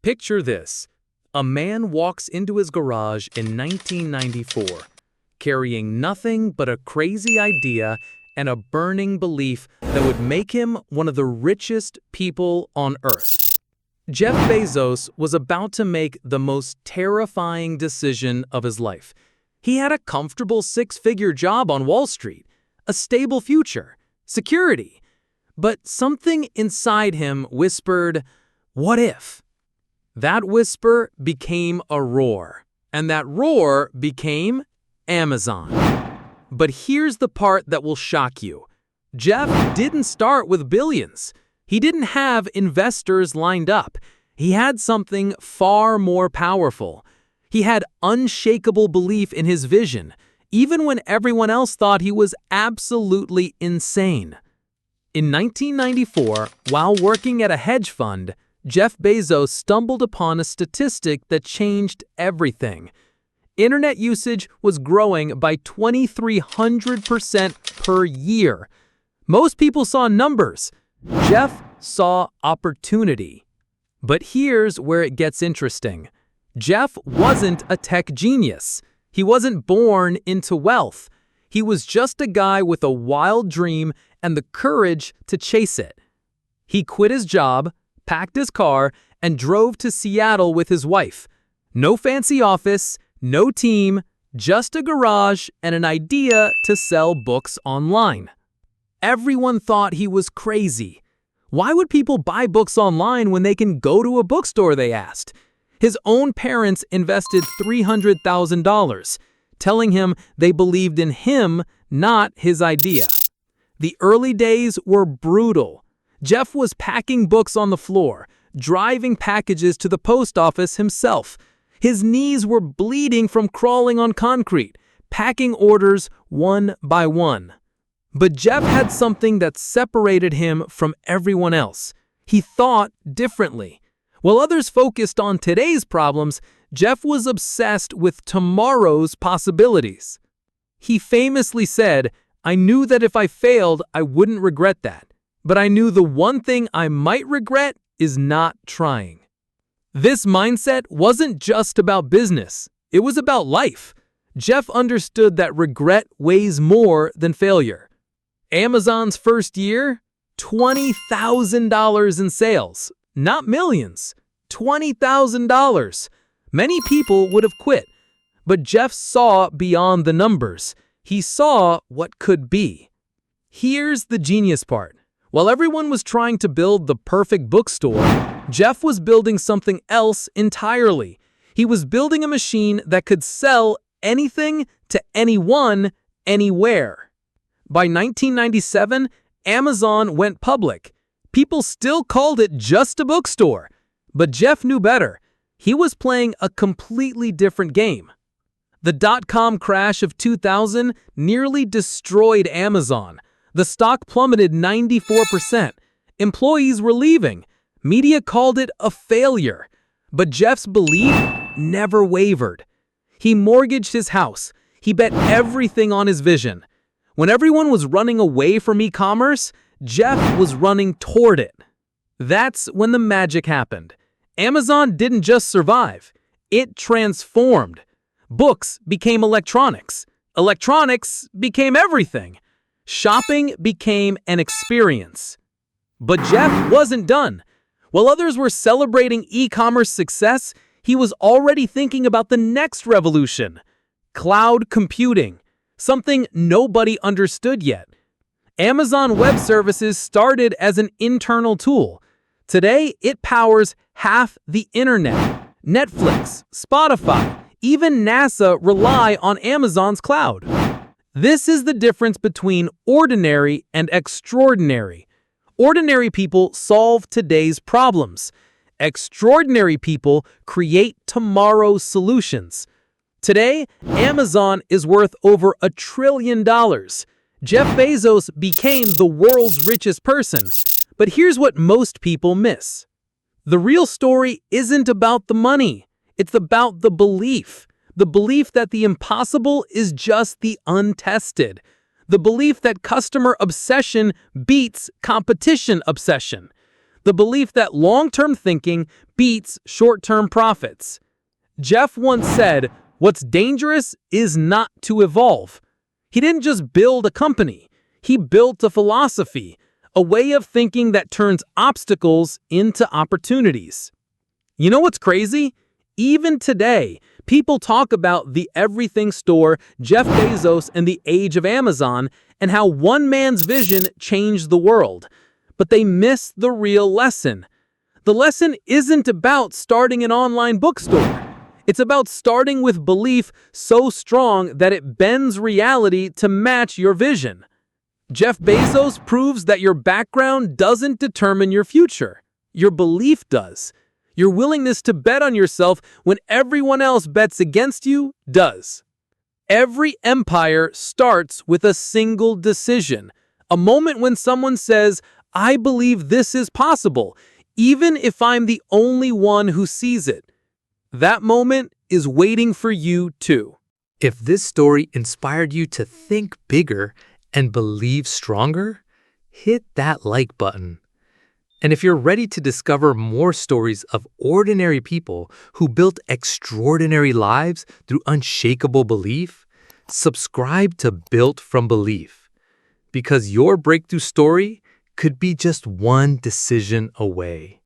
Picture this. A man walks into his garage in 1994, carrying nothing but a crazy idea and a burning belief that would make him one of the richest people on Earth. Jeff Bezos was about to make the most terrifying decision of his life. He had a comfortable six-figure job on Wall Street, a stable future, security. But something inside him whispered, "What if?" That whisper became a roar, and that roar became Amazon. But here's the part that will shock you. Jeff didn't start with billions. He didn't have investors lined up. He had something far more powerful. He had unshakable belief in his vision, even when everyone else thought he was absolutely insane. In 1994, while working at a hedge fund, Jeff Bezos stumbled upon a statistic that changed everything. Internet usage was growing by 2,300% per year. Most people saw numbers. Jeff saw opportunity. But here's where it gets interesting. Jeff wasn't a tech genius. He wasn't born into wealth. He was just a guy with a wild dream and the courage to chase it. He quit his job, packed his car, and drove to Seattle with his wife. No fancy office, no team, just a garage and an idea to sell books online. Everyone thought he was crazy. Why would people buy books online when they can go to a bookstore, they asked. His own parents invested $300,000, telling him they believed in him, not his idea. The early days were brutal. Jeff was packing books on the floor, driving packages to the post office himself. His knees were bleeding from crawling on concrete, packing orders one by one. But Jeff had something that separated him from everyone else. He thought differently. While others focused on today's problems, Jeff was obsessed with tomorrow's possibilities. He famously said, "I knew that if I failed, I wouldn't regret that. But I knew the one thing I might regret is not trying." This mindset wasn't just about business. It was about life. Jeff understood that regret weighs more than failure. Amazon's first year, $20,000 in sales. Not millions. $20,000. Many people would have quit. But Jeff saw beyond the numbers. He saw what could be. Here's the genius part. While everyone was trying to build the perfect bookstore, Jeff was building something else entirely. He was building a machine that could sell anything to anyone, anywhere. By 1997, Amazon went public. People still called it just a bookstore. But Jeff knew better. He was playing a completely different game. The dot-com crash of 2000 nearly destroyed Amazon. The stock plummeted 94%. Employees were leaving. Media called it a failure. But Jeff's belief never wavered. He mortgaged his house. He bet everything on his vision. When everyone was running away from e-commerce, Jeff was running toward it. That's when the magic happened. Amazon didn't just survive. It transformed. Books became electronics. Electronics became everything. Shopping became an experience. But Jeff wasn't done. While others were celebrating e-commerce success, he was already thinking about the next revolution: cloud computing, something nobody understood yet. Amazon Web Services started as an internal tool. Today, it powers half the internet. Netflix, Spotify, even NASA rely on Amazon's cloud. This is the difference between ordinary and extraordinary. Ordinary people solve today's problems. Extraordinary people create tomorrow's solutions. Today, Amazon is worth over $1 trillion. Jeff Bezos became the world's richest person. But here's what most people miss. The real story isn't about the money. It's about the belief. The belief that the impossible is just the untested. The belief that customer obsession beats competition obsession. The belief that long-term thinking beats short-term profits. Jeff once said, "What's dangerous is not to evolve." He didn't just build a company. He built a philosophy, a way of thinking that turns obstacles into opportunities. You know what's crazy? Even today, people talk about the everything store, Jeff Bezos, and the age of Amazon, and how one man's vision changed the world. But they miss the real lesson. The lesson isn't about starting an online bookstore. It's about starting with belief so strong that it bends reality to match your vision. Jeff Bezos proves that your background doesn't determine your future. Your belief does. Your willingness to bet on yourself when everyone else bets against you does. Every empire starts with a single decision, a moment when someone says, "I believe this is possible, even if I'm the only one who sees it." That moment is waiting for you too. If this story inspired you to think bigger and believe stronger, hit that like button. And if you're ready to discover more stories of ordinary people who built extraordinary lives through unshakable belief, subscribe to Built from Belief, because your breakthrough story could be just one decision away.